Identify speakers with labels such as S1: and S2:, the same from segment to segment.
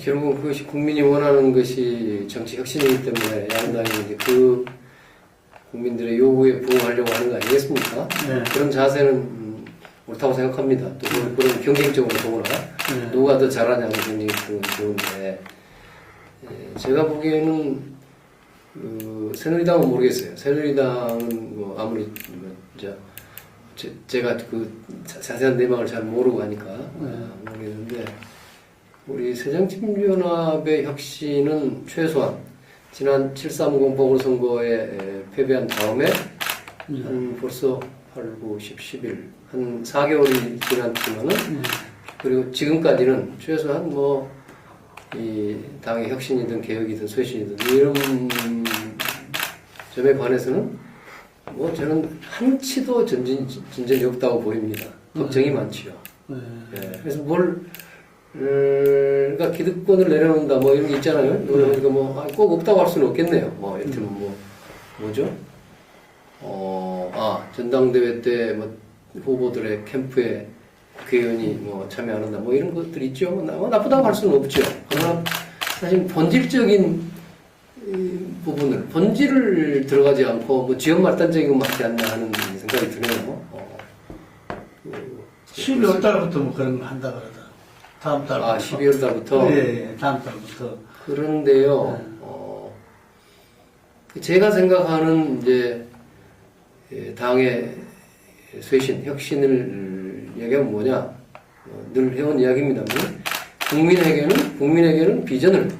S1: 결국은 그것이 국민이 원하는 것이 정치 혁신이기 때문에 야당이 이제 그 국민들의 요구에 부응하려고 하는 거 아니겠습니까?
S2: 네.
S1: 그런 자세는 옳다고 생각합니다. 또 그런 경쟁적으로 더구나 누가 더 잘하냐고 경쟁이 좋은데 제가 보기에는 새누리당은 모르겠어요. 새누리당은 뭐 아무리 제가 그 자세한 내막을 잘 모르고 하니까 모르겠는데 우리 새정치민주연합의 혁신은 최소한 지난 7.30 보궐선거에 패배한 다음에 한 벌써 8, 9, 10, 11 한 4개월이 지났지만은 그리고 지금까지는 최소한 뭐 이 당의 혁신이든 개혁이든 쇄신이든 이런 점에 관해서는 뭐 저는 한치도 진전이 없다고 보입니다. 걱정이 많지요. 예, 그래서 그러니까 기득권을 내려놓는다 뭐 이런 게 있잖아요. 그러니까 뭐 꼭 없다고 할 수는 없겠네요. 뭐 이를테면 뭐죠? 전당대회 때 뭐 후보들의 캠프에 국회의원이 뭐 참여 안 한다 뭐 이런 것들 있죠. 나쁘다고 할 수는 없죠. 그러나 사실 본질적인 부분을 본질을 들어가지 않고 뭐 지역 말단적인 것밖에 안 나는 생각이 드네요.
S2: 12월 달부터 뭐 그런 거 한다 그러다. 다음 달부터.
S1: 12월 달부터?
S2: 네, 다음 달부터.
S1: 그런데요, 제가 생각하는 이제 당의 쇄신, 혁신을 얘기하면 뭐냐, 늘 해온 이야기입니다만, 국민에게는 비전을,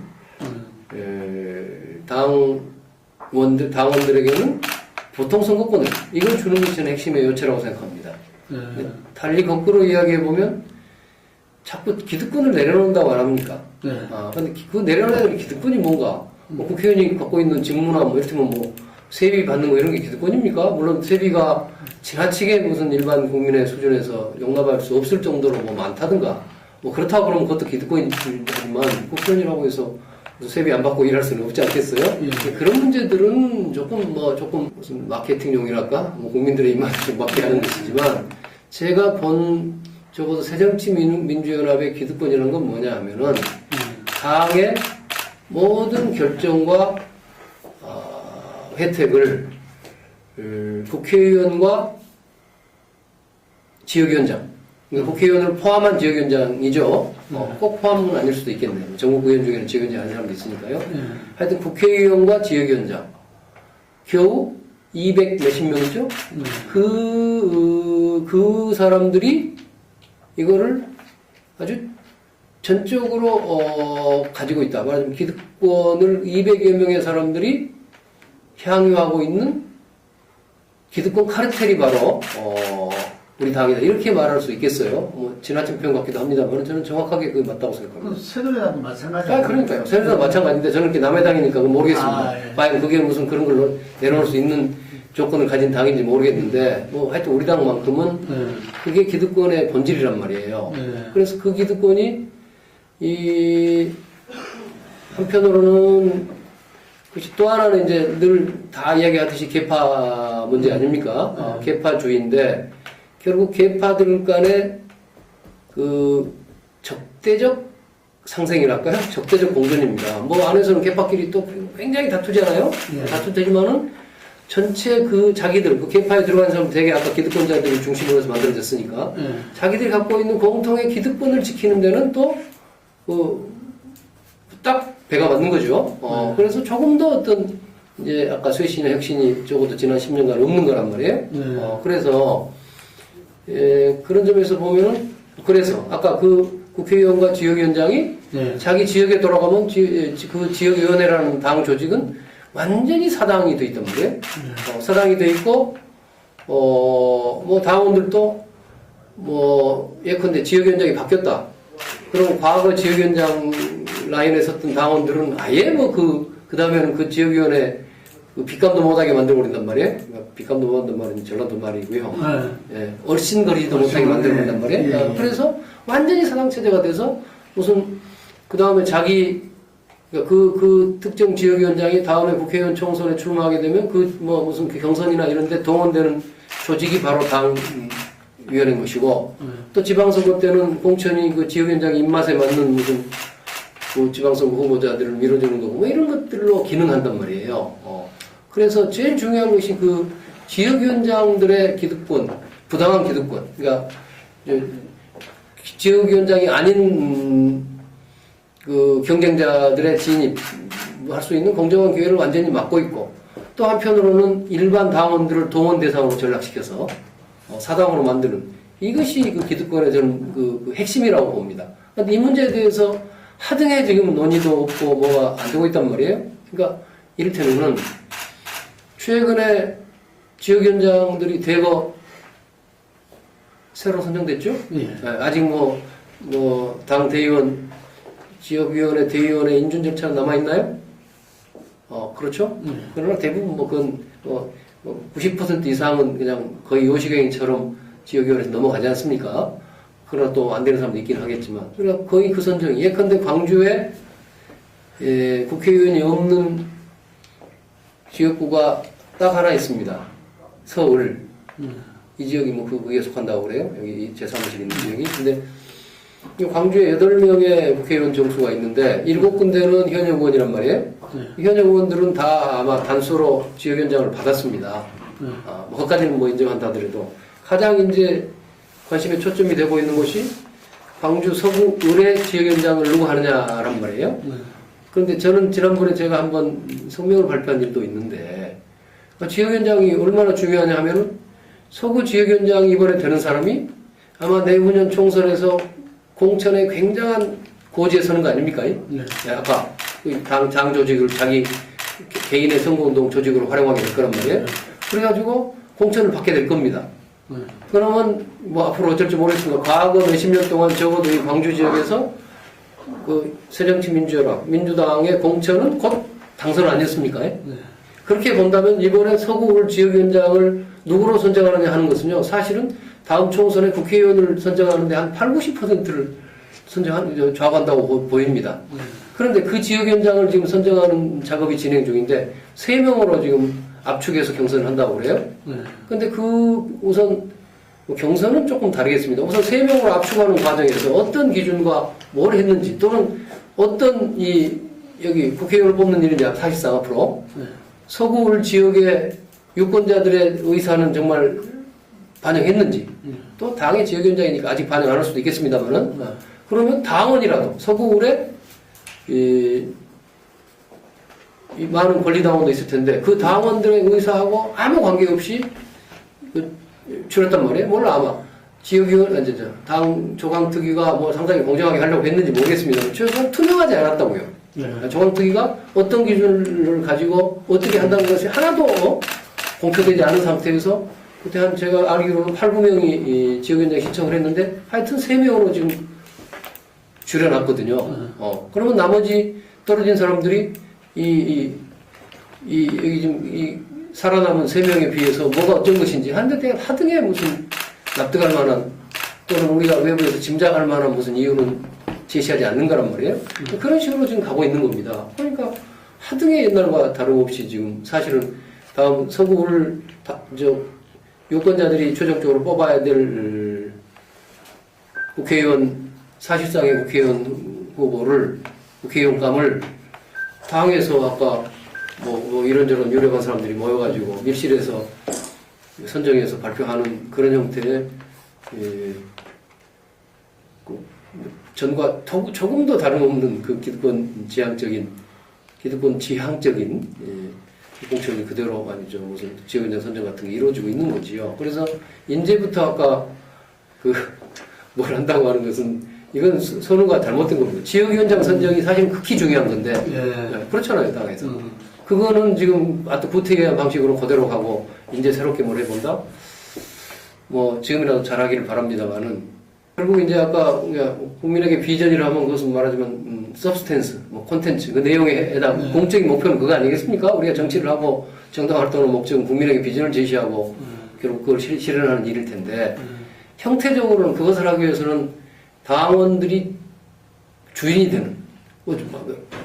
S1: 당원들에게는 보통 선거권을, 이걸 주는 것이 저는 핵심의 요체라고 생각합니다. 달리 거꾸로 이야기해보면, 자꾸 기득권을 내려놓는다고 안 합니까? 근데 그 내려놓는 기득권이 뭔가? 뭐 국회의원이 갖고 있는 직무나 뭐 이를테면 뭐 세비 받는 거 이런 게 기득권입니까? 물론 세비가 지나치게 무슨 일반 국민의 수준에서 용납할 수 없을 정도로 뭐 많다든가 뭐 그렇다고 그러면 그것도 기득권이지만 국회의원이라고 해서 세비 안 받고 일할 수는 없지 않겠어요? 그런 문제들은 조금 무슨 마케팅용이랄까? 뭐 국민들의 입맛에 좀 맞게 하는 것이지만 제가 본 적어도 새정치민주연합의 기득권이라는 건 뭐냐 하면은 당의 모든 결정과 혜택을 국회의원과 지역위원장, 그러니까 국회의원을 포함한 지역위원장이죠. 꼭 포함은 아닐 수도 있겠네요. 전국 의원 중에는 지역위원장 아닌 사람도 있으니까요. 하여튼 국회의원과 지역위원장 겨우 200 몇십 명이죠. 그 사람들이 이거를 아주 전적으로 가지고 있다. 말하자면 기득권을 200여 명의 사람들이 향유하고 있는 기득권 카르텔이 바로 우리 당이다. 이렇게 말할 수 있겠어요. 뭐 지나친 표현 같기도 합니다만 저는 정확하게 그게 맞다고 생각합니다.
S2: 새누리당도 마찬가지예요.
S1: 그러니까요. 새누리당 마찬가지인데 저는 이렇게 남의 당이니까 모르겠습니다. 과연 그게 무슨 그런 걸 내려놓을 수 있는 조건을 가진 당인지 모르겠는데 뭐 하여튼 우리 당만큼은 그게 기득권의 본질이란 말이에요. 그래서 그 기득권이 한편으로는 그것이 또 하나는 이제 늘 다 이야기하듯이 계파 문제 아닙니까? 계파주의인데 결국 계파들 간의 그 적대적 상생이랄까요? 적대적 공존입니다. 뭐 안에서는 계파끼리 또 굉장히 다투잖아요. 다투되지만은 전체 그 자기들, 그 계파에 들어간 사람 되게 아까 기득권자들이 중심으로 해서 만들어졌으니까 자기들이 갖고 있는 공통의 기득권을 지키는 데는 또 딱 배가 맞는 거죠. 그래서 조금 더 어떤 이제 아까 쇄신의 혁신이 적어도 지난 10년간 없는 거란 말이에요. 그래서 그런 점에서 보면은 그래서 아까 그 국회의원과 지역위원장이 자기 지역에 돌아가면 그 지역위원회라는 당 조직은 완전히 사당이 돼 있단 말이에요. 사당이 돼 있고 뭐 당원들도 뭐 예컨대 지역위원장이 바뀌었다. 그럼 과거 지역위원장 라인에 섰던 당원들은 아예 뭐 그 다음에는 그 지역위원회 그 빗감도 못하게 만들어버린단 말이에요. 빗감도 못한단 말은 전라도 말이고요. 얼씬거리지도 못하게 만들어버린단 말이에요. 그래서 완전히 사당체제가 돼서 무슨 그 다음에 그 특정 지역위원장이 다음에 국회의원 총선에 출마하게 되면 뭐 무슨 경선이나 이런 데 동원되는 조직이 바로 당위원회인 것이고 또 지방선거 때는 공천이 그 지역위원장 입맛에 맞는 무슨 그 지방선거 후보자들을 밀어주는 거고 뭐 이런 것들로 기능한단 말이에요. 그래서 제일 중요한 것이 그 지역위원장들의 기득권, 부당한 기득권. 그러니까 지역위원장이 아닌 그 경쟁자들의 진입할 수 있는 공정한 기회를 완전히 막고 있고, 또 한편으로는 일반 당원들을 동원 대상으로 전락시켜서 사당으로 만드는, 이것이 그 기득권의 저는 그 핵심이라고 봅니다. 근데 이 문제에 대해서 하등의 지금 논의도 없고 뭐가 안 되고 있단 말이에요. 그러니까 이를테면은 최근에 지역위원장들이 대거 새로 선정됐죠?
S2: 예.
S1: 아직 당 대의원, 지역위원회 대의원의 인준 절차는 남아있나요? 그렇죠? 그러나 대부분 그건 90% 이상은 그냥 거의 요식행위처럼 지역위원회에서 넘어가지 않습니까? 그러나 또 안 되는 사람도 있긴 하겠지만. 그러니까 거의 그 선정이. 예컨대 광주에 국회의원이 없는 지역구가 딱 하나 있습니다. 서울. 이 지역이 그거에 속한다고 그래요. 여기 제 사무실 있는 지역이. 근데 광주에 8명의 국회의원 정수가 있는데 7군데는 현역 의원이란 말이에요. 현역 의원들은 다 아마 단수로 지역위원장을 받았습니다. 그것까지는 인정한다 하더라도 가장 이제 관심의 초점이 되고 있는 것이 광주 서구 의뢰 지역위원장을 누구 하느냐란 말이에요. 그런데 저는 지난번에 제가 한번 성명을 발표한 일도 있는데 지역위원장이 얼마나 중요하냐 하면은 서구 지역위원장이 이번에 되는 사람이 아마 내후년 총선에서 공천에 굉장한 고지에 서는 거 아닙니까?
S2: 네.
S1: 아까 당 조직을 자기 개인의 선거운동 조직으로 활용하게 될 거란 말이에요. 그래가지고 공천을 받게 될 겁니다. 그러면 앞으로 어쩔지 모르겠습니다. 과거 몇십 년 동안 적어도 이 광주 지역에서 그 새정치민주연합, 민주당의 공천은 곧 당선 아니었습니까? 그렇게 본다면 이번에 서구 지역위원장을 누구로 선정하느냐 하는 것은요, 사실은 다음 총선에 국회의원을 선정하는데 한 80~90%를 좌우한다고 보입니다. 그런데 그 지역위원장을 지금 선정하는 작업이 진행 중인데 3명으로 지금 압축해서 경선을 한다고 그래요. 근데 우선 경선은 조금 다르겠습니다. 우선 3명으로 압축하는 과정에서 어떤 기준과 뭘 했는지, 또는 어떤 여기 국회의원을 뽑는 일이냐, 사실상 앞으로 서구 지역의 유권자들의 의사는 정말 반영했는지, 또 당의 지역위원장이니까 아직 반영 안 할 수도 있겠습니다만은, 그러면 당원이라도 서구울에 이 많은 권리당원도 있을 텐데 그 당원들의 의사하고 아무 관계없이 줄였단 말이에요. 몰라, 아마 지역위원, 당 조강특위가 상당히 공정하게 하려고 했는지 모르겠습니다. 최소한 투명하지 않았다고요. 조강특위가 어떤 기준을 가지고 어떻게 한다는 것이 하나도 공표되지 않은 상태에서 그때 제가 알기로는 8~9명이 지역위원장 신청을 했는데 하여튼 3명으로 지금 줄여놨거든요. 그러면 나머지 떨어진 사람들이 여기 지금 살아남은 3명에 비해서 뭐가 어떤 것인지 한데 대한 하등에 무슨 납득할 만한, 또는 우리가 외부에서 짐작할 만한 무슨 이유는 제시하지 않는 거란 말이에요. 그런 식으로 지금 가고 있는 겁니다. 그러니까 하등의 옛날과 다름없이 지금 사실은 다음 서구를 유권자들이 최종적으로 뽑아야 될 국회의원, 사실상의 국회의원 후보를, 국회의원감을 당에서 아까 이런저런 유력한 사람들이 모여가지고 밀실에서 선정해서 발표하는 그런 형태의 전과 조금도 다름없는 그 기득권 지향적인 공천이 그대로 아니죠. 무슨 지역위원장 선정 같은 게 이루어지고 있는 거지요. 그래서 이제부터 아까 뭘 한다고 하는 것은 이건 선우가 잘못된 겁니다. 지역위원장 선정이 사실 극히 중요한 건데 그렇잖아요, 당에서. 그거는 지금 구태여 방식으로 그대로 가고 이제 새롭게 뭘 해본다? 지금이라도 잘하기를 바랍니다만은 결국 이제 아까 국민에게 비전이라면 그것은 말하자면 서브스텐스, 콘텐츠, 그 내용에 해당 공적인 목표는 그거 아니겠습니까? 우리가 정치를 하고 정당 활동의 목적은 국민에게 비전을 제시하고 결국 그걸 실현하는 일일 텐데 형태적으로는 그것을 하기 위해서는 당원들이 주인이 되는,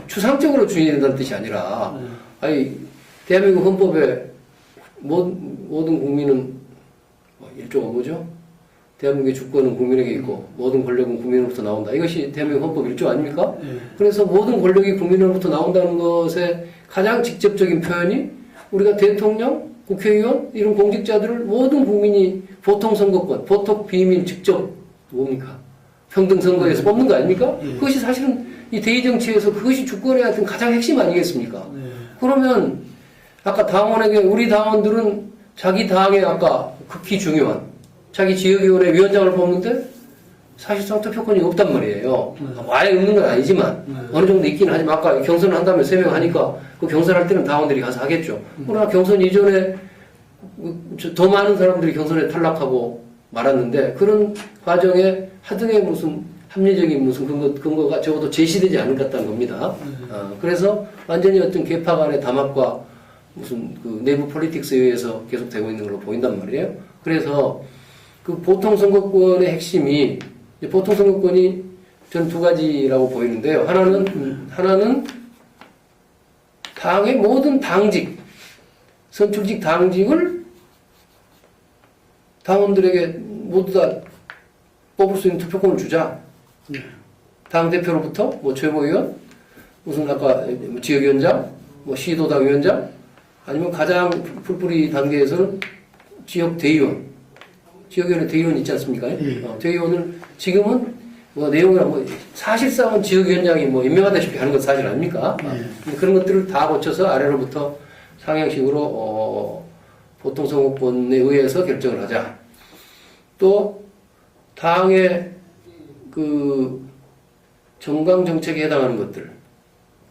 S1: 추상적으로 주인이 된다는 뜻이 아니라 대한민국 헌법에 모든 국민은 1조가 뭐죠? 대한민국의 주권은 국민에게 있고 모든 권력은 국민으로부터 나온다. 이것이 대한민국 헌법 1조 아닙니까? 그래서 모든 권력이 국민으로부터 나온다는 것의 가장 직접적인 표현이 우리가 대통령, 국회의원 이런 공직자들을 모든 국민이 보통 선거권, 보통 비밀 직접 뭡니까? 평등 선거에서 뽑는 거 아닙니까? 그것이 사실은 이 대의 정치에서 그것이 주권의 하여튼 가장 핵심 아니겠습니까? 그러면 아까 당원에게 우리 당원들은 자기 당에 아까 극히 중요한 자기 지역위원회 위원장을 뽑는데 사실상 투표권이 없단 말이에요. 아예 없는 건 아니지만 어느 정도 있긴 하지만 아까 경선을 한다면 3명 하니까 그 경선할 때는 당원들이 가서 하겠죠. 그러나 경선 이전에 더 많은 사람들이 경선에 탈락하고 말았는데 그런 과정에 하등의 무슨 합리적인 무슨 근거가 적어도 제시되지 않은 것 같다는 겁니다. 그래서 완전히 어떤 계파 간의 담합과 무슨 그 내부 폴리틱스에 의해서 계속되고 있는 걸로 보인단 말이에요. 그래서 그 보통 선거권의 핵심이 보통 선거권이 저는 두 가지라고 보이는데요. 하나는 당의 모든 당직, 선출직 당직을 당원들에게 모두 다 뽑을 수 있는 투표권을 주자. 당 대표로부터 뭐 최고위원, 무슨 아까 지역위원장, 뭐 시도당 위원장, 아니면 가장 풀뿌리 단계에서는 지역 대의원. 지역위원회 대의원 있지 않습니까? 대의원을 지금은 뭐 내용이나 뭐 사실상은 지역위원장이 뭐 임명하다시피 하는 건 사실 아닙니까? 그런 것들을 다 거쳐서 아래로부터 상향식으로 보통 선거권에 의해서 결정을 하자. 또 당의 그 정강 정책에 해당하는 것들,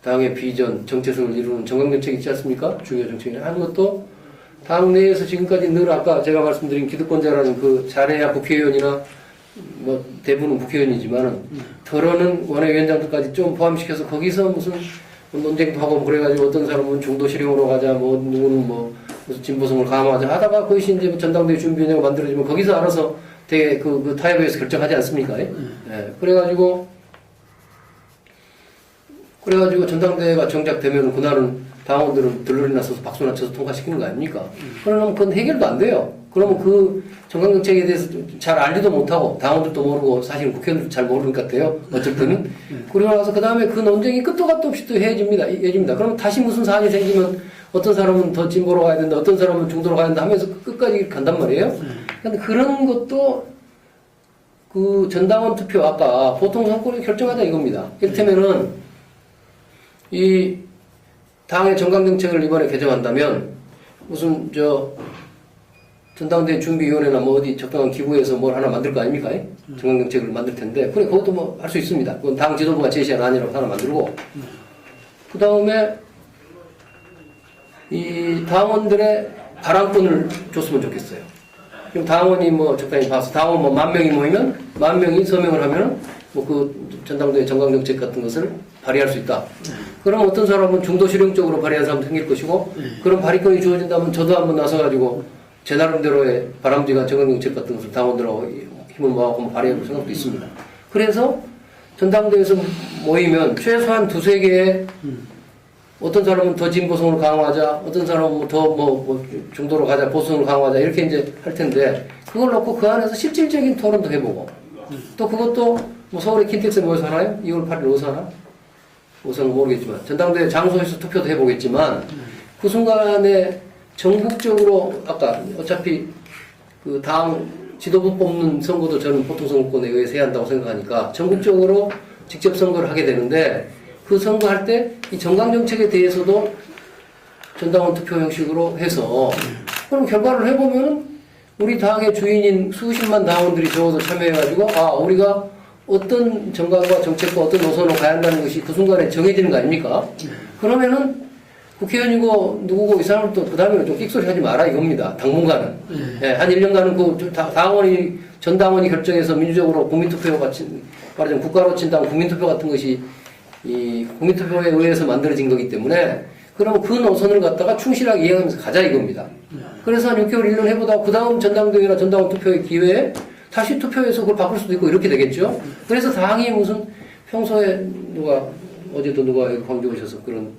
S1: 당의 비전, 정체성을 이루는 정강 정책 있지 않습니까? 중요 정책이 하는 것도 당 내에서 지금까지 늘 아까 제가 말씀드린 기득권자라는 그 잘해야 국회의원이나 뭐 대부분은 국회의원이지만은 덜어는 원외위원장들까지 좀 포함시켜서 거기서 무슨 논쟁도 하고 그래가지고 어떤 사람은 중도 실용으로 가자, 뭐 누구는 뭐 무슨 진보성을 강화하자 하다가 그것이 이제 뭐 전당대회 준비위원회가 만들어지면 거기서 알아서 되게 그 타협에서 결정하지 않습니까? 예. 그래가지고 전당대회가 정작되면 그날은 당원들은 들러리 나서서 박수나 쳐서 통과시키는 거 아닙니까? 그러면 그건 해결도 안 돼요. 그러면 그 정강정책에 대해서 잘 알지도 못하고 당원들도 모르고 사실 국회의원들도 잘 모르는 것 같아요. 어쩔 때는. 그러고 나서 그 다음에 그 논쟁이 끝도 갓도 없이 또 해집니다. 그러면 다시 무슨 사안이 생기면 어떤 사람은 더 진보로 가야 된다, 어떤 사람은 중도로 가야 된다 하면서 끝까지 간단 말이에요. 근데 그런 것도 그 전당원 투표 아까 보통 선거를 결정하자 이겁니다. 이를테면은 이 당의 정강정책을 이번에 개정한다면 무슨 전당대회 준비위원회나 뭐 어디 적당한 기구에서 뭘 하나 만들 거 아닙니까? 정강정책을 만들 텐데 그래 그것도 뭐 할 수 있습니다. 그건 당 지도부가 제시한 안이라고 하나 만들고 그 다음에 이 당원들의 발언권을 줬으면 좋겠어요. 그럼 당원이 뭐 적당히 봐서 당원 뭐 10,000명이 모이면 10,000명이 서명을 하면은 뭐 그 전당대회 정강정책 같은 것을 발의할 수 있다. 그럼 어떤 사람은 중도 실용적으로 발의한 사람 생길 것이고 그런 발의권이 주어진다면 저도 한번 나서가지고 제 나름대로의 바람직한 정강정책 같은 것을 당원들하고 힘을 모아서 발의해볼 생각도 있습니다. 그래서 전당대회에서 모이면 최소한 2-3개의 어떤 사람은 더 진보성을 강화하자, 어떤 사람은 더 뭐 중도로 가자, 보수성을 강화하자 이렇게 이제 할 텐데 그걸 놓고 그 안에서 실질적인 토론도 해보고 또 그것도 뭐 서울의 킨텍스에 모여서 하나요? 2월 8일 어디서 하나? 어디서는 모르겠지만 전당대회 장소에서 투표도 해보겠지만 그 순간에 전국적으로 아까 어차피 그 당 지도부 뽑는 선거도 저는 보통 선거권에 의해서 해야 한다고 생각하니까 전국적으로 직접 선거를 하게 되는데 그 선거할 때 이 정강정책에 대해서도 전당원 투표 형식으로 해서 그럼 결과를 해보면 우리 당의 주인인 수십만 당원들이 적어도 참여해가지고 우리가 어떤 정강과 정책과 어떤 노선으로 가야 한다는 것이 그 순간에 정해지는 거 아닙니까? 그러면은 국회의원이고 누구고 이 사람은 또 그 다음에는 좀 끽소리 하지 마라 이겁니다. 당분간은. 한 1년간은 그 당원이 전당원이 결정해서 민주적으로 국민투표 같이 말하자면 국가로 친당 국민투표 같은 것이 이 국민투표에 의해서 만들어진 거기 때문에 그러면 그 노선을 갖다가 충실하게 이행하면서 가자 이겁니다. 그래서 한 6개월 1년 해보다가 그 다음 전당대회나 전당원 투표의 기회에 다시 투표해서 그걸 바꿀 수도 있고 이렇게 되겠죠. 그래서 당이 무슨 평소에 어제도 누가 광주 오셔서 그런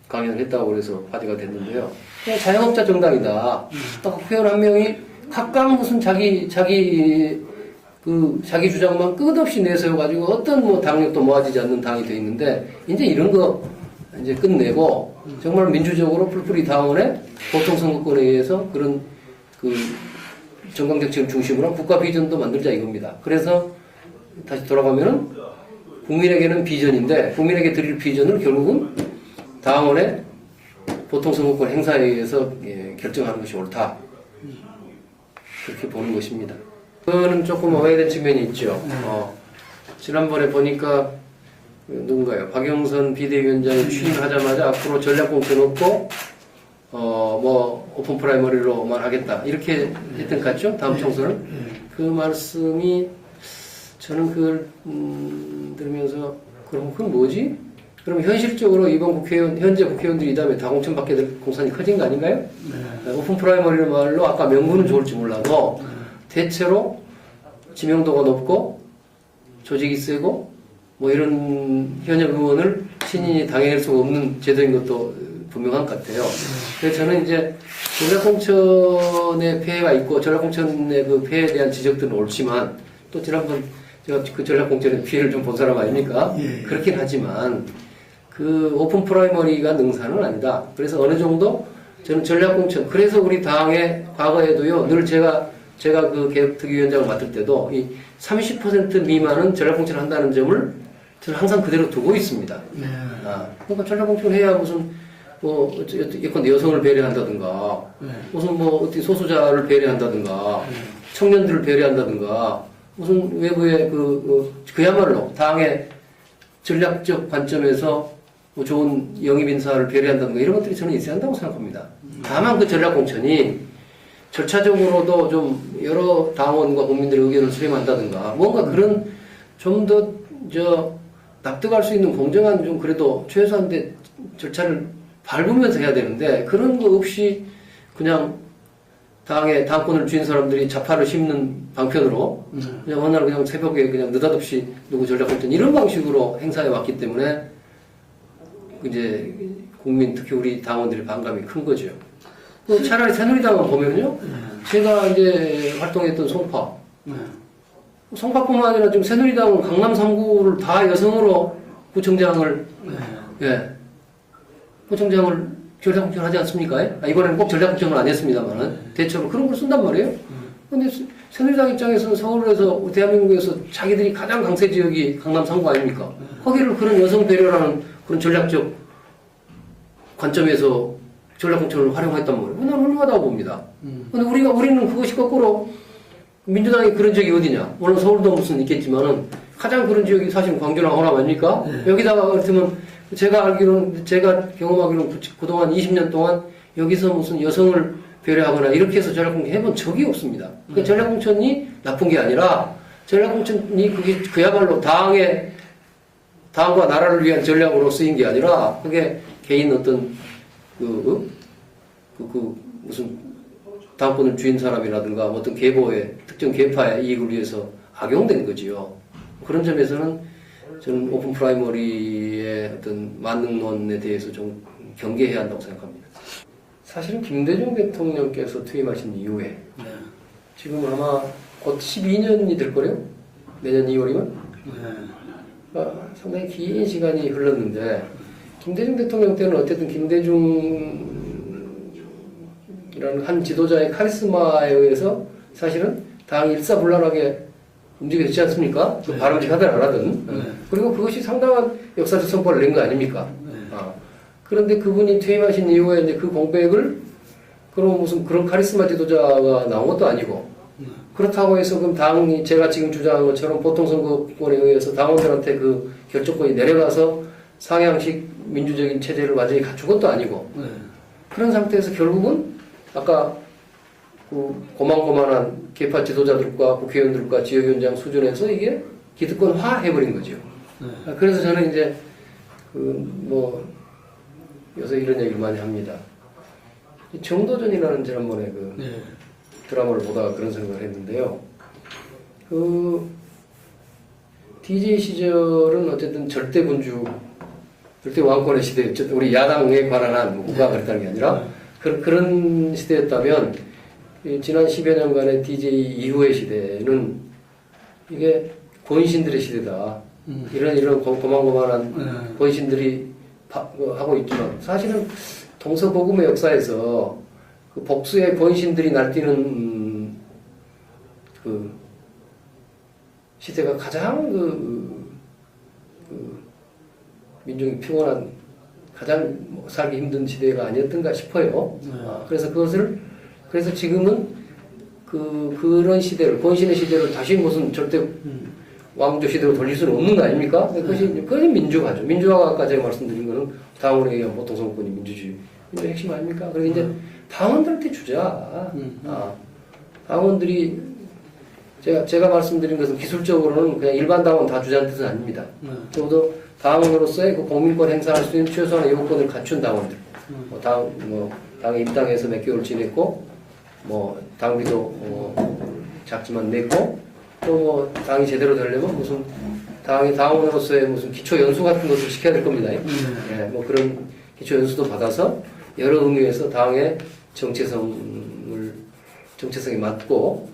S1: 강연을 했다고 그래서 화제가 됐는데요. 그냥 자영업자 정당이다. 국회의원 한 명이 각각 무슨 자기 그 자기 주장만 끝없이 내세워가지고 어떤 뭐 당력도 모아지지 않는 당이 돼 있는데 이제 이런 거 이제 끝내고 정말 민주적으로 풀뿌리 당원의 보통선거권에 의해서 그런 그 정강적 지금 중심으로 한 국가 비전도 만들자 이겁니다. 그래서 다시 돌아가면은 국민에게는 비전인데 국민에게 드릴 비전을 결국은 당원의 보통선거권 행사에 의해서 결정하는 것이 옳다. 그렇게 보는 것입니다. 그거는 조금 오해된 측면이 있죠. 지난번에 보니까 누군가요? 박영선 비대위원장이 취임하자마자 앞으로 전략공천 없고 뭐 오픈 프라이머리로만 하겠다 이렇게 했던 것 같죠? 다음 총선을 그 말씀이 저는 그걸 들으면서 그럼 그건 뭐지? 그럼 현실적으로 이번 국회의원 현재 국회의원들이 이 다음에 다공천 받게 될 공산이 커진 거 아닌가요? 오픈 프라이머리 말로 아까 명분은 좋을지 몰라도 대체로 지명도가 높고 조직이 세고 뭐 이런 현역 의원을 신인이 당해낼 수가 없는 제도인 것도 분명한 것 같아요. 그래서 저는 이제 전략공천의 폐해가 있고 전략공천의 그 폐해에 대한 지적들은 옳지만 또 지난번 제가 그 전략공천의 피해를 좀 본 사람 아닙니까? 그렇긴 하지만 그 오픈 프라이머리가 능사는 아니다. 그래서 어느 정도 저는 전략공천 그래서 우리 당의 과거에도요 늘 제가 그 개혁특위위원장을 맡을 때도 이 30% 미만은 전략공천을 한다는 점을 저는 항상 그대로 두고 있습니다. 그러니까 전략공천을 해야 무슨 뭐 예컨대 여성을 배려한다든가 무슨 뭐 어떻게 소수자를 배려한다든가 청년들을 배려한다든가 무슨 외부의 그야말로 당의 전략적 관점에서 뭐 좋은 영입 인사를 배려한다든가 이런 것들이 저는 있어야 한다고 생각합니다. 다만 그 전략공천이 절차적으로도 좀 여러 당원과 국민들의 의견을 수렴한다든가 뭔가 그런 좀 더 납득할 수 있는 공정한 좀 그래도 최소한의 절차를 밟으면서 해야 되는데 그런 거 없이 그냥 당의 당권을 쥔 사람들이 자파를 심는 방편으로 그냥 어느 날 그냥 새벽에 그냥 느닷없이 누구 전략공천 이런 방식으로 행사해 왔기 때문에 이제 국민 특히 우리 당원들의 반감이 큰 거죠. 차라리 새누리당을 보면요, 제가 이제 활동했던 송파뿐만 아니라 지금 새누리당은 강남 3구를 다 여성으로 구청장을 구청장을 전략공천을 하지 않습니까? 이번에는 꼭 전략공천을 안 했습니다만은 대체로 그런 걸 쓴단 말이에요. 근데 새누리당 입장에서는 서울에서 대한민국에서 자기들이 가장 강세 지역이 강남 3구 아닙니까? 거기를 그런 여성 배려라는 그런 전략적 관점에서 전략공천을 활용했단 말이에요. 나는 훌륭하다고 봅니다. 근데 우리는 그것이 거꾸로 민주당이 그런 지역이 어디냐? 물론 서울도 무슨 있겠지만은 가장 그런 지역이 사실 광주나 호남 아닙니까? 여기다가 그렇다면 제가 경험하기로는 그동안 20년 동안 여기서 무슨 여성을 배려하거나 이렇게 해서 전략공천 해본 적이 없습니다. 그러니까 전략공천이 나쁜 게 아니라 전략공천이 그게 그야말로 당과 나라를 위한 전략으로 쓰인 게 아니라 그게 개인 어떤 무슨 당권을 쥐인 사람이라든가 어떤 계보의 특정 계파의 이익을 위해서 악용된 거지요. 그런 점에서는 저는 오픈 프라이머리의 어떤 만능론에 대해서 좀 경계해야 한다고 생각합니다. 사실은 김대중 대통령께서 퇴임하신 이후에 지금 아마 곧 12년이 될 거래요. 내년 2월이면 상당히 긴 시간이 흘렀는데 김대중 대통령 때는 어쨌든 김대중이라는 한 지도자의 카리스마에 의해서 사실은 당이 일사불란하게 움직여지지 않습니까? 바람직하든 안 하든. 그리고 그것이 상당한 역사적 성과를 낸 거 아닙니까? 그런데 그분이 퇴임하신 이후에 이제 그 공백을 그럼 무슨 그런 카리스마 지도자가 나온 것도 아니고 그렇다고 해서 그럼 당이 제가 지금 주장한 것처럼 보통선거권에 의해서 당원들한테 그 결정권이 내려가서 상향식 민주적인 체제를 완전히 갖춘 것도 아니고 그런 상태에서 결국은 아까 그 고만고만한 계파 지도자들과 국회의원들과 지역위원장 수준에서 이게 기득권화 해버린 거죠. 그래서 저는 이제 요새 이런 얘기를 많이 합니다. 정도전이라는 지난번에 드라마를 보다가 그런 생각을 했는데요. DJ 시절은 어쨌든 절대군주, 절대 왕권의 시대, 우리 야당에 관한 한 국가가 그랬다는 게 아니라 그런 시대였다면 지난 10여 년간의 DJ 이후의 시대는 이게 권신들의 시대다. 이런 고만고만한 권신들이 하고 있지만 사실은 동서고금의 역사에서 그 복수의 권신들이 날뛰는 그 시대가 가장 민족이 피곤한 가장 살기 힘든 시대가 아니었던가 싶어요. 그래서 지금은 그런 시대를 권신의 시대를 다시 무슨 절대 왕조 시대로 돌릴 수는 없는 거 아닙니까? 그것이 민주화죠. 민주화가 아까 제가 말씀드린 거는 당원에 의한 보통 선거권이 민주주의 핵심 아닙니까? 그래서 이제 당원들한테 주자. 당원들이 제가 말씀드린 것은 기술적으로는 그냥 일반 당원 다 주자는 뜻은 아닙니다. 적어도 당원으로서의 그 공민권 행사할 수 있는 최소한의 요건을 갖춘 당원들. 당에 입당해서 몇 개월 지냈고, 당비도 작지만 냈고, 또 당이 제대로 되려면 무슨 당원으로서의 무슨 기초 연수 같은 것을 시켜야 될 겁니다. 그런 기초 연수도 받아서 여러 의미에서 당의 정체성이 맞고,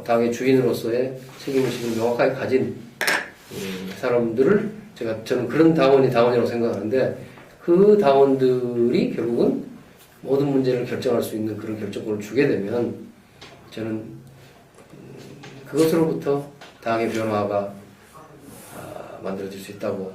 S1: 당의 주인으로서의 책임의식을 명확하게 가진 사람들을 저는 그런 당원이라고 생각하는데 그 당원들이 결국은 모든 문제를 결정할 수 있는 그런 결정권을 주게 되면 저는 그것으로부터 당의 변화가 만들어질 수 있다고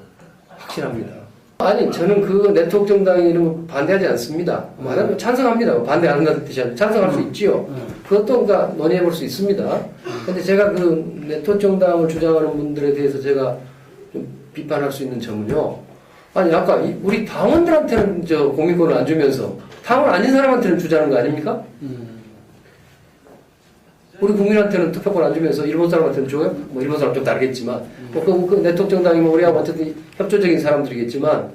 S1: 확신합니다. 아니 저는 그 네트워크 정당이 이런 거 반대하지 않습니다. 찬성합니다. 반대하는 것 뜻이 아니라 찬성할 수 있지요. 그것도 그러니까 논의해 볼 수 있습니다. 근데 제가 그 네트워크 정당을 주장하는 분들에 대해서 제가 좀 비판할 수 있는 점은요. 아니 아까 우리 당원들한테는 공민권을 안 주면서 당원 아닌 사람한테는 주자는 거 아닙니까? 우리 국민한테는 투표권 안 주면서 일본 사람한테는 줘요? 일본 사람 좀 다르겠지만 그 네트워크 정당이 우리하고 어쨌든 협조적인 사람들이겠지만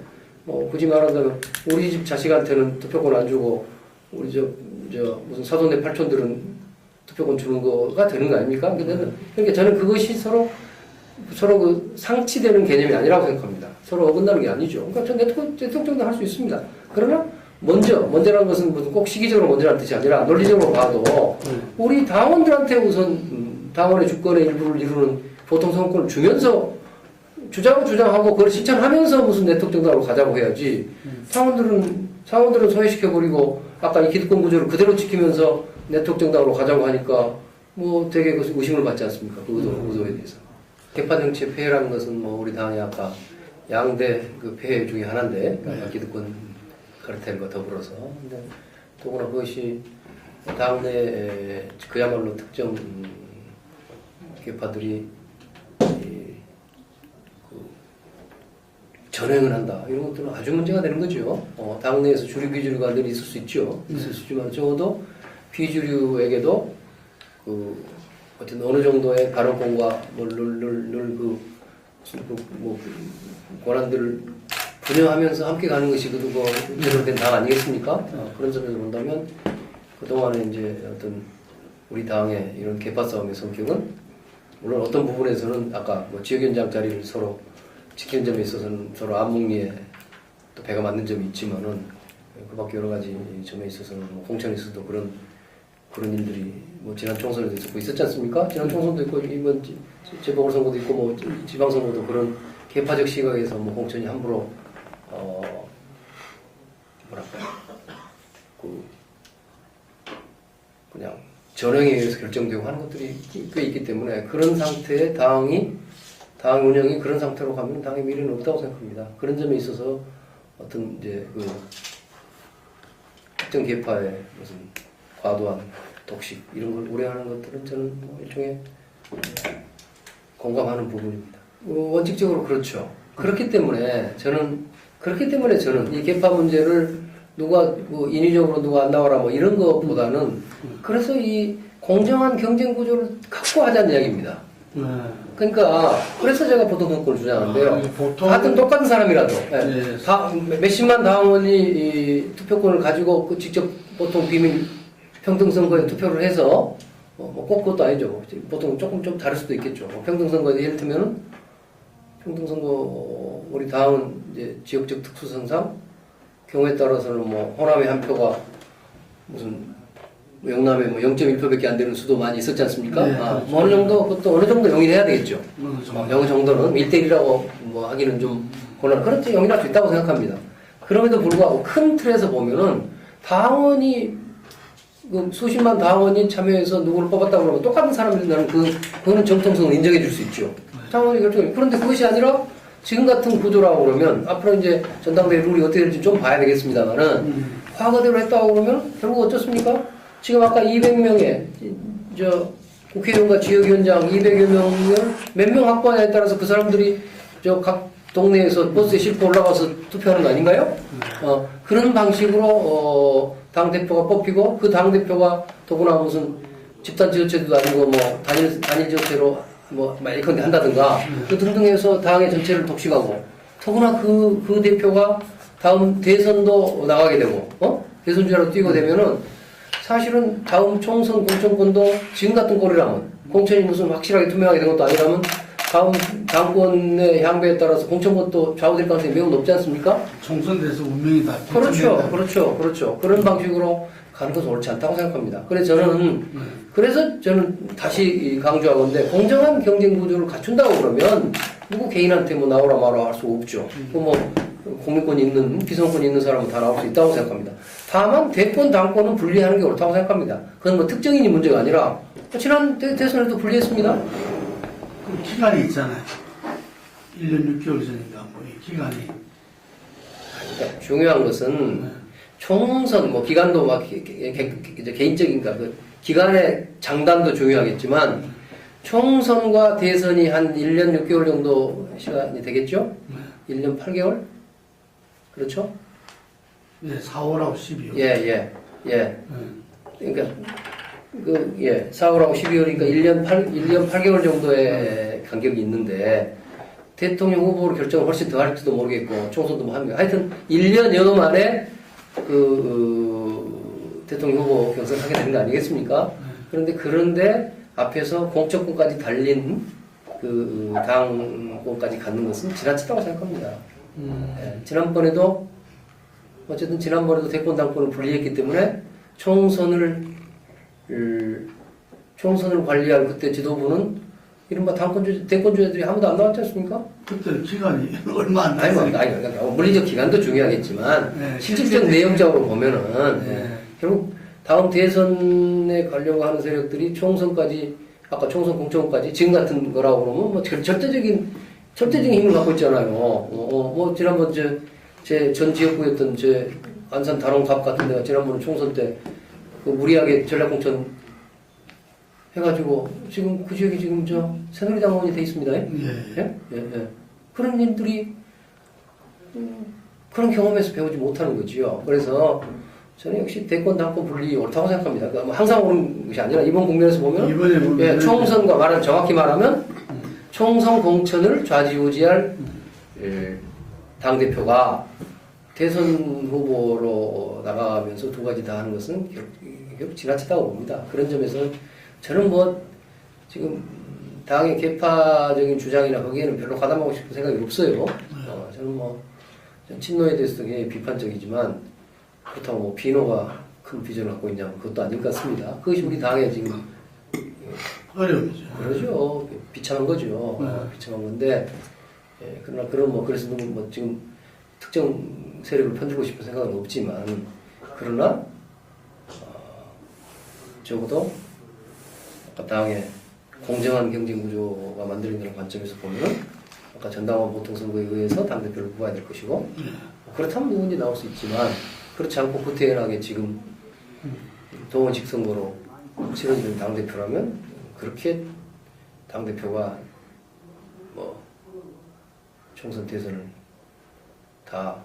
S1: 굳이 말한다면 우리 집 자식한테는 투표권 안 주고 우리 무슨 사돈네 팔촌들은 투표권 주는 거가 되는 거 아닙니까? 그러니까 저는 그것이 서로 그 상치되는 개념이 아니라고 생각합니다. 서로 어긋나는 게 아니죠. 그러니까 저 네트워크 정당 할 수 있습니다. 그러나 먼저라는 것은 무슨 꼭 시기적으로 먼저라는 뜻이 아니라 논리적으로 봐도 우리 당원들한테 우선 당원의 주권의 일부를 이루는 보통 선거권을 주면서 주장하고 그걸 실천하면서 무슨 네트워크 정당으로 가자고 해야지 상원들은 소외시켜버리고 아까 이 기득권 구조를 그대로 지키면서 네트워크 정당으로 가자고 하니까 되게 의심을 받지 않습니까? 그 의도에 대해서. 개파 정치의 폐해라는 것은 우리 당의 아까 양대 그 폐해 중에 하나인데 기득권 카르텔과 더불어서 근데 더구나 그것이 당내 그야말로 특정 개파들이 전횡을 한다 이런 것들은 아주 문제가 되는 거죠. 당내에서 주류 비주류가 늘 있을 수 있죠. 있을 수 있지만 적어도 비주류에게도 어떤 어느 정도의 발언권과 권한들을 분여하면서 함께 가는 것이 제대로 된 당 아니겠습니까? 그런 점에서 본다면 그동안에 이제 어떤 우리 당의 이런 개파 싸움의 성격은 물론 어떤 부분에서는 아까 지역위원장 자리를 서로 지키는 점에 있어서는 서로 안목리에 또 배가 맞는 점이 있지만은 그 밖에 여러 가지 점에 있어서는 공천에서도 그런 일들이 지난 총선에도 있었지 않습니까? 지난 총선도 있고 이번 재보궐선거도 있고 지방선거도 그런 개파적 시각에서 공천이 함부로 그냥 전형에 의해서 결정되고 하는 것들이 꽤 있기 때문에 그런 상태의 당 운영이 그런 상태로 가면 당의 미래는 없다고 생각합니다. 그런 점에 있어서 어떤 특정 개파의 무슨 과도한 독식 이런 걸 우려하는 것들은 저는 일종의 공감하는 부분입니다. 원칙적으로 그렇죠. 그렇기 때문에 저는 이 개파 문제를 누가 인위적으로 누가 안 나와라 이런 것보다는 그래서 이 공정한 경쟁 구조를 갖고 하자는 이야기입니다. 그러니까 그래서 제가 보통 선거를 주장하는데요. 같은 똑같은 사람이라도 다 몇십만 당원이 이 투표권을 가지고 직접 보통 비밀 평등선거에 투표를 해서 꼭 그것도 아니죠. 보통 조금 좀 다를 수도 있겠죠. 평등선거에 예를 들면은 평등선거 우리 당은 이제 지역적 특수성상 경우에 따라서는 호남의 한 표가 무슨 영남에 뭐 0.1%밖에 안 되는 수도 많이 있었지 않습니까?
S2: 네,
S1: 아,
S2: 그렇죠.
S1: 뭐 어느 정도, 그것도 어느 정도 용인해야 되겠죠.
S2: 정도.
S1: 어느 정도는 1대1이라고 뭐 하기는 좀 곤란, 그렇지, 용인할 수 있다고 생각합니다. 그럼에도 불구하고 큰 틀에서 보면은 당원이, 그 수십만 당원이 참여해서 누구를 뽑았다고 그러면 똑같은 사람들이 나는 그거는 정통성을 인정해 줄 수 있죠. 당원이 결정. 그런데 그것이 아니라 지금 같은 구조라고 그러면 앞으로 이제 전당대회 룰이 어떻게 될지 좀 봐야 되겠습니다만은 과거대로 했다고 그러면 결국 어떻습니까? 지금 아까 200명의 저 국회의원과 지역위원장 200여 명을 몇 명 확보하냐에 따라서 그 사람들이 저 각 동네에서 버스에 싣고 올라가서 투표하는 거 아닌가요? 그런 방식으로 당대표가 뽑히고 그 당대표가 더구나 무슨 집단 지자체도 아니고 뭐 단일 지자체로 뭐 말리컨대 한다든가 그 등등 해서 당의 전체를 독식하고 더구나 그 대표가 다음 대선도 나가게 되고 대선 주자로 뛰고 되면은 사실은 다음 총선 공천권도 지금 같은 꼴이라면 공천이 무슨 확실하게 투명하게 된 것도 아니라면 다음 당권의 향배에 따라서 공천권도 좌우될 가능성이 매우 높지 않습니까?
S2: 총선에서 운명이 다
S1: 그렇죠. 그런 방식으로 가는 것은 옳지 않다고 생각합니다. 그래서 저는 다시 강조하건데 공정한 경쟁 구조를 갖춘다고 그러면 누구 개인한테 뭐 나오라 마라 할 수 없죠. 뭐 공민권이 있는 비선권이 있는 사람은 다 나올 수 있다고 생각합니다. 다만 대권 당권은 분리하는 게 옳다고 생각합니다. 그건 뭐 특정인이 문제가 아니라 지난 대선에도 분리했습니다.
S2: 그 기간이 있잖아요. 1년 6개월 전인가 뭐 이 기간이.
S1: 그러니까 중요한 것은 총선 뭐 기간도 막 이제 개인적인가 그 기간의 장단도 중요하겠지만 총선과 대선이 한 1년 6개월 정도 시간이 되겠죠? 1년 8개월? 그렇죠?
S2: 예, 4월하고 12월.
S1: 예. 그러니까 4월하고 12월이니까 1년 8개월 정도의 간격이 있는데 대통령 후보로 결정을 훨씬 더 할지도 모르겠고 총선도 뭐 합니다. 하여튼 1년여 만에 대통령 후보 경선하게 되는 거 아니겠습니까? 그런데 앞에서 공천권까지 달린 그 당권까지 갖는 것은 지나치다고 생각합니다. 지난번에도 대권 당권을 분리했기 때문에 총선을 관리할 그때 지도부는 이른바 대권주자들이 아무도 안 나왔지 않습니까?
S2: 그때 기간이 얼마 안
S1: 그러니까 물리적 기간도 중요하겠지만 실질적 내용적으로 보면은 결국 다음 대선에 가려고 하는 세력들이 총선까지 아까 총선 공천까지 지금 같은 거라고 그러면 뭐 절대적인 힘을 갖고 있잖아요. 뭐 지난번 제 전 지역구였던 제 안산 다롱갑 같은 데가 지난번 총선 때 그 무리하게 전략공천 해가지고 지금 그 지역이 지금 새누리당 의원이 돼 있습니다. 예. 그런 일들이 그런 경험에서 배우지 못하는 거지요. 그래서 저는 역시 대권 당권 분리 옳다고 생각합니다. 그러니까 뭐 항상 옳은 것이 아니라 이번 국면에서 보면 총선과 정확히 말하면 총선 공천을 좌지우지할 당 대표가 대선 후보로 나가면서 두 가지 다 하는 것은 결국 지나치다고 봅니다. 그런 점에서 저는 뭐 지금 당의 개파적인 주장이나 거기에는 별로 가담하고 싶은 생각이 없어요. 저는 뭐 친노에 대해서도 굉장히 비판적이지만 그렇다고 뭐 비노가 큰 비전을 갖고 있냐 그것도 아닌 것 같습니다. 그것이 우리 당의 지금
S2: 어려움이죠.
S1: 그러죠. 비참한 거죠. 비참한 건데 그러나 그래서 뭐 지금 특정 세력을 편들고 싶은 생각은 없지만 그러나 적어도 아까 당의 공정한 경쟁 구조가 만들어진다는 관점에서 보면 아까 전당원 보통선거에 의해서 당대표를 뽑아야 될 것이고 그렇다면 누군지 나올 수 있지만 그렇지 않고 구태연하게 지금 동원식 선거로 치러지는 당대표라면 그렇게 당대표가 뭐 총선 대선을 다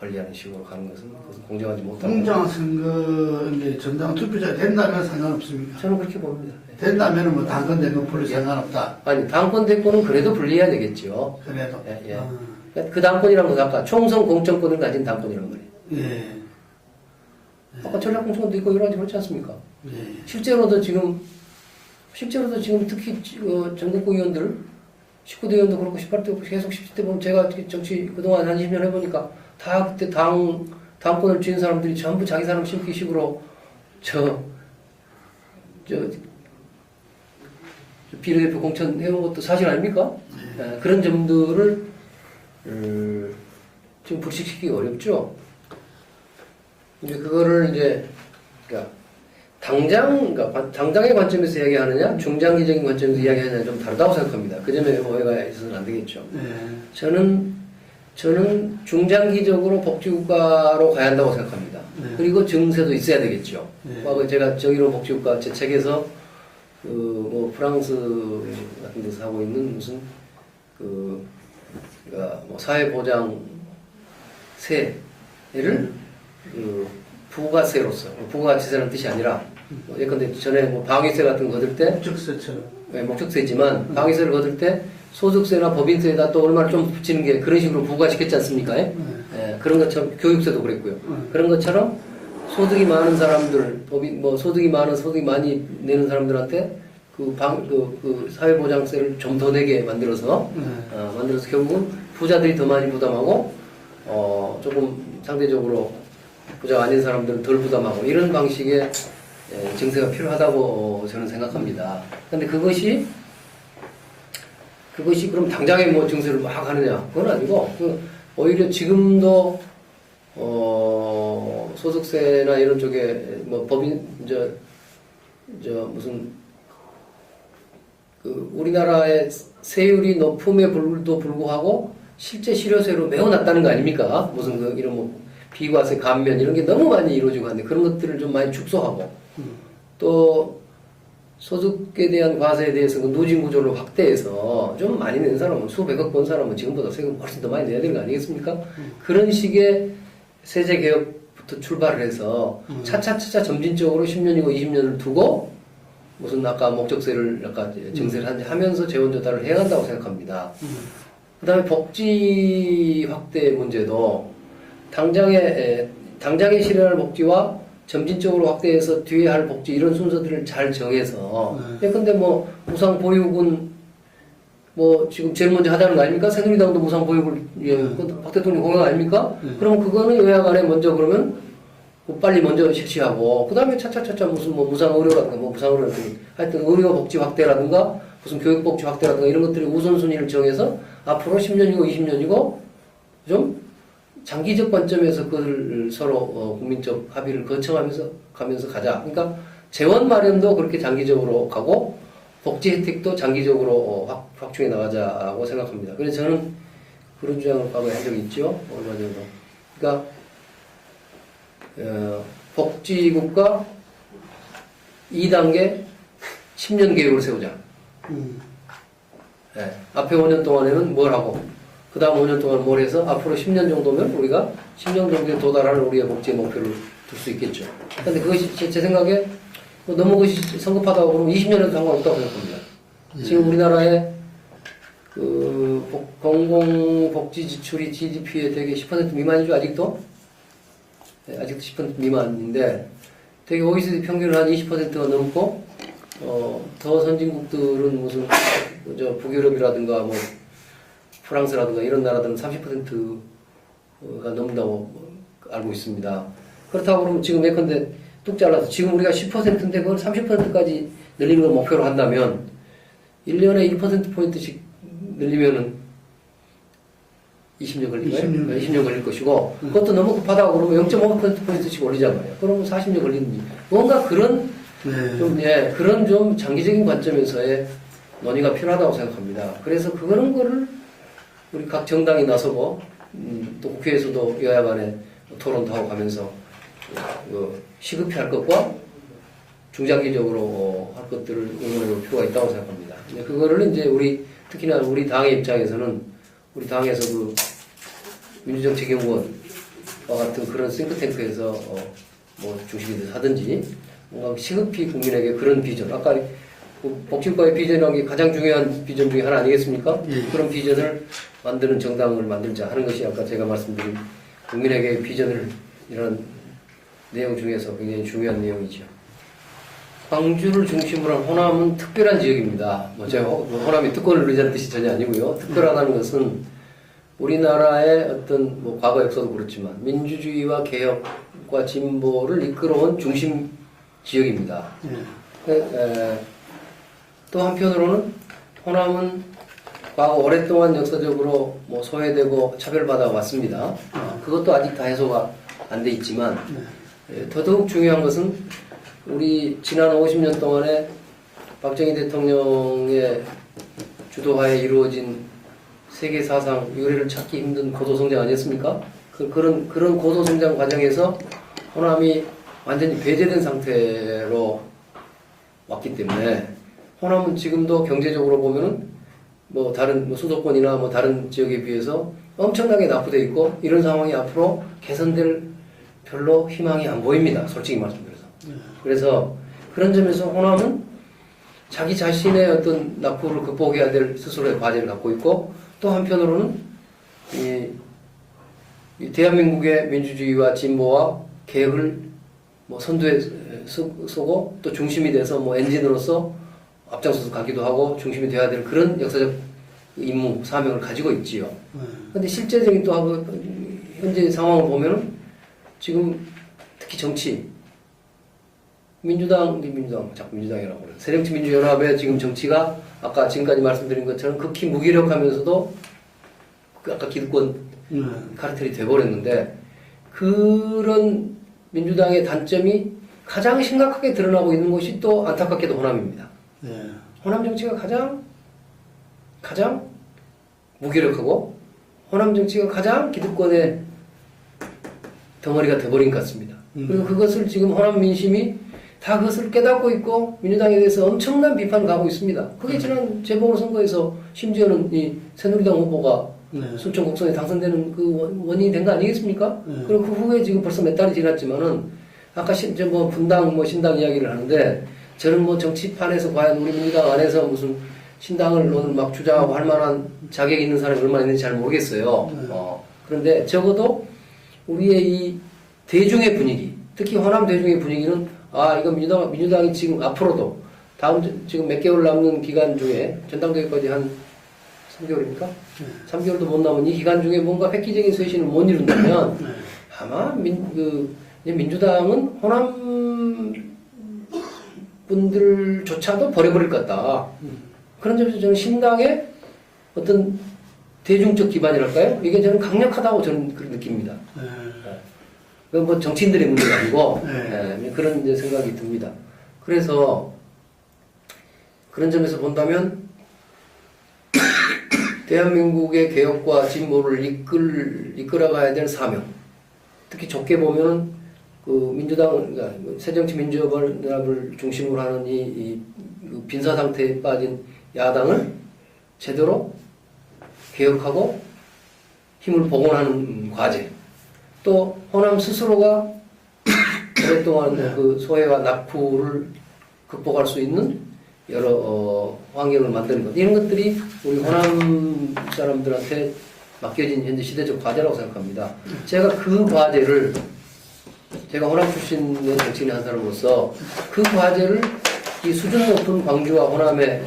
S1: 관리하는 식으로 가는 것은 공정하지 못하는
S2: 공정한 선거인데 전당 투표자 된다면 상관없습니까?
S1: 저는 그렇게 봅니다.
S2: 된다면 뭐 당권된 건 별로 상관없다.
S1: 아니 당권 대권은 그래도 분리해야 되겠죠.
S2: 그래도.
S1: 그 당권이란 건 아까 총선 공천권을 가진 당권이란 말이에요. 아까 전략공천권도 있고 여러 가지 그렇지 않습니까? 실제로도 지금 특히 전국구 의원들 19대 의원도 그렇고 18대 그렇고 계속 17대 보면 제가 정치 그동안 한 20년 해보니까 다 그때 당권을 쥔 사람들이 전부 자기 사람 심기식으로 비례대표 공천 해온 것도 사실 아닙니까? 그런 점들을 지금 불식시키기 어렵죠. 이제 그거를 이제 그러니까 당장의 관점에서 이야기하느냐, 중장기적인 관점에서 이야기하느냐 좀 다르다고 생각합니다. 그 점에 오해가 있어서는 안 되겠죠. 저는 중장기적으로 복지국가로 가야 한다고 생각합니다. 그리고 증세도 있어야 되겠죠. 제가 정의로운 복지국가 제 책에서 뭐 프랑스 같은 데서 하고 있는 무슨 그러니까 뭐 사회보장 세를 부가세로서 부가가치세라는 뜻이 아니라 예컨대 전에 뭐 방위세 같은 거 거둘 때
S2: 목적세처럼
S1: 목적세지만 방위세를 거둘 때 소득세나 법인세에다 또 얼마를 좀 붙이는 게 그런 식으로 부과시켰지 않습니까? 그런 것처럼 교육세도 그랬고요. 그런 것처럼 소득이 많은 사람들 소득이 많이 내는 사람들한테 그 사회보장세를 좀 더 내게 만들어서 결국은 부자들이 더 많이 부담하고 조금 상대적으로 부자가 아닌 사람들은 덜 부담하고 이런 방식의 증세가 필요하다고 저는 생각합니다. 근데 그것이 그럼 당장에 뭐 증세를 막 하느냐 그건 아니고 오히려 지금도 소득세나 이런 쪽에 뭐 법인 무슨 우리나라의 세율이 높음에도 불구하고 실제 실효세로 매우 낮다는 거 아닙니까? 무슨 이런 뭐 비과세 감면 이런 게 너무 많이 이루어지고 하는데 그런 것들을 좀 많이 축소하고 또 소득에 대한 과세에 대해서 누진 구조를 확대해서 좀 많이 낸 사람은 수백억 번 사람은 지금보다 세금 훨씬 더 많이 내야 되는 거 아니겠습니까? 그런 식의 세제 개혁부터 출발을 해서 차차차차 점진적으로 10년이고 20년을 두고 무슨 아까 목적세를 아까 증세를 하면서 재원 조달을 해야 한다고 생각합니다. 그 다음에 복지 확대 문제도 당장에 실현할 복지와 점진적으로 확대해서 뒤에 할 복지 이런 순서들을 잘 정해서 근데 뭐 무상보육은 뭐 지금 제일 먼저 하자는 거 아닙니까? 새누리당도 무상보육을 박 대통령 공약 아닙니까? 그럼 그거는 여야 간에 먼저 그러면 빨리 먼저 실시하고 그 다음에 차차차차 무슨 뭐 무상의료라든가 하여튼 의료복지 확대라든가 무슨 교육복지 확대라든가 이런 것들이 우선순위를 정해서 앞으로 10년이고 20년이고 좀 장기적 관점에서 그걸 서로 국민적 합의를 거쳐가면서 가자. 그러니까 재원 마련도 그렇게 장기적으로 가고 복지 혜택도 장기적으로 확충해 나가자고 생각합니다. 그래서 저는 그런 주장을 과거에 한 적이 있죠. 얼마 정도. 그러니까 복지국가 2단계 10년 계획을 세우자. 앞에 5년 동안에는 뭘 하고 그 다음 5년 동안 뭘 해서 앞으로 10년 정도면 우리가 10년 정도에 도달하는 우리의 복지의 목표를 둘 수 있겠죠. 근데 그것이 제 생각에 너무 그것이 성급하다고 그러면 20년에도 상관없다고 생각합니다. 지금 우리나라의 공공복지 지출이 GDP의 되게 10% 미만이죠, 아직도? 네, 아직도 10% 미만인데 되게 OECD 평균은 한 20%가 넘고 더 선진국들은 무슨 북유럽이라든가 뭐 프랑스라든가 이런 나라들은 30%가 넘는다고 알고 있습니다. 그렇다고 그러면 지금 예컨대 뚝 잘라서 지금 우리가 10%인데 그걸 30%까지 늘리는 걸 목표로 한다면 1년에 1%포인트씩 늘리면은 20년 걸릴 거예요? 20년 걸릴 것이고 그것도 너무 급하다고 그러면 0.5%포인트씩 올리자고요. 그러면 40년 걸리는지 뭔가 그런 그런 좀 장기적인 관점에서의 논의가 필요하다고 생각합니다. 그래서 그런 거를 우리 각 정당이 나서고 또 국회에서도 여야 간에 토론도 하고 가면서 시급히 할 것과 중장기적으로 할 것들을 의논해 볼 필요가 있다고 생각합니다. 그거를 이제 특히나 우리 당의 입장에서는 우리 당에서 민주정책연구원과 같은 그런 싱크탱크에서 뭐 중심이 돼서 하든지 뭔가 시급히 국민에게 그런 비전 아까 복지국가의 비전이라는 게 가장 중요한 비전 중에 하나 아니겠습니까? 그런 비전을 만드는 정당을 만들자 하는 것이 아까 제가 말씀드린 국민에게 비전을 이런 내용 중에서 굉장히 중요한 내용이죠. 광주를 중심으로 한 호남은 특별한 지역입니다. 제가 호남이 특권을 누리자는 뜻이 전혀 아니고요. 특별하다는 것은 우리나라의 어떤 과거 역사도 그렇지만 민주주의와 개혁과 진보를 이끌어온 중심 지역입니다. 또 한편으로는 호남은 과거 오랫동안 역사적으로 뭐 소외되고 차별받아 왔습니다. 그것도 아직 다 해소가 안 돼 있지만 더더욱 중요한 것은 우리 지난 50년 동안에 박정희 대통령의 주도하에 이루어진 세계 사상 유례를 찾기 힘든 고도성장 아니었습니까? 그런 고도성장 과정에서 호남이 완전히 배제된 상태로 왔기 때문에 호남은 지금도 경제적으로 보면은 뭐 다른 뭐 수도권이나 뭐 다른 지역에 비해서 엄청나게 납부돼 있고 이런 상황이 앞으로 개선될 별로 희망이 안 보입니다. 솔직히 말씀드려서. 그래서 그런 점에서 호남은 자기 자신의 어떤 낙후를 극복해야 될 스스로의 과제를 갖고 있고 또 한편으로는 이 대한민국의 민주주의와 진보와 개혁을 뭐 선두에 서고 또 중심이 돼서 뭐 엔진으로서 앞장서서 가기도 하고 중심이 돼야 될 그런 역사적 임무, 사명을 가지고 있지요. 그런데 실제적인 또 현재 상황을 보면은 지금 특히 정치, 자꾸 민주당이라고 그래요. 새정치민주연합의 지금 정치가 아까 지금까지 말씀드린 것처럼 극히 무기력하면서도 아까 기득권 카르텔이 돼버렸는데 그런 민주당의 단점이 가장 심각하게 드러나고 있는 것이 또 안타깝게도 호남입니다. 호남 정치가 가장 무기력하고 호남 정치가 가장 기득권의 덩어리가 돼버린 것 같습니다. 그리고 그것을 지금 호남 민심이 다 그것을 깨닫고 있고 민주당에 대해서 엄청난 비판을 가고 있습니다. 그게 지난 재보궐선거에서 심지어는 이 새누리당 후보가 순천 곡선에 당선되는 그 원인이 된 거 아니겠습니까? 그리고 그 후에 지금 벌써 몇 달이 지났지만은 아까 이제 뭐 분당 뭐 신당 이야기를 하는데 저는 뭐 정치판에서 과연 우리 민주당 안에서 무슨 신당을 오늘 막 주장하고 할 만한 자격이 있는 사람이 얼마나 있는지 잘 모르겠어요. 그런데 적어도 우리의 이 대중의 분위기, 특히 호남 대중의 분위기는 이거 민주당이 지금 앞으로도 지금 몇 개월 남는 기간 중에 전당대회까지 한 3개월입니까? 3개월도 못 남은 이 기간 중에 뭔가 획기적인 쇄신을 못 이룬다면 아마 민주당은 호남 분들조차도 버려버릴 것 같다. 그런 점에서 저는 신당의 어떤 대중적 기반이랄까요? 이게 저는 강력하다고 저는 그렇게 느낍니다. 그건 뭐 정치인들의 문제가 아니고 그런 이제 생각이 듭니다. 그래서 그런 점에서 본다면 대한민국의 개혁과 진보를 이끌어가야 될 사명, 특히 좁게 보면은 그 민주당, 그러니까 새정치민주연합을 중심으로 하는 이 빈사 상태에 빠진 야당을 제대로 개혁하고 힘을 복원하는 과제, 또 호남 스스로가 오랫동안 그 소외와 낙후를 극복할 수 있는 여러 환경을 만드는 것, 이런 것들이 우리 호남 사람들한테 맡겨진 현재 시대적 과제라고 생각합니다. 제가 그 과제를, 제가 호남 출신의 정치인의 한 사람으로서 그 과제를 이 수준 높은 광주와 호남의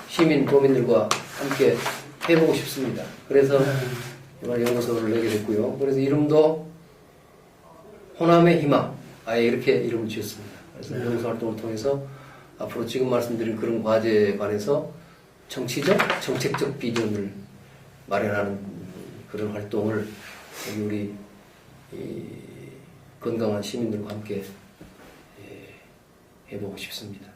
S1: 시민, 도민들과 함께 해보고 싶습니다. 그래서 이번 연구소를 내게 됐고요. 그래서 이름도 호남의 희망, 아예 이렇게 이름을 지었습니다. 그래서 연구소 활동을 통해서 앞으로 지금 말씀드린 그런 과제에 관해서 정치적, 정책적 비전을 마련하는 그런 활동을 우리 건강한 시민들과 함께 해보고 싶습니다.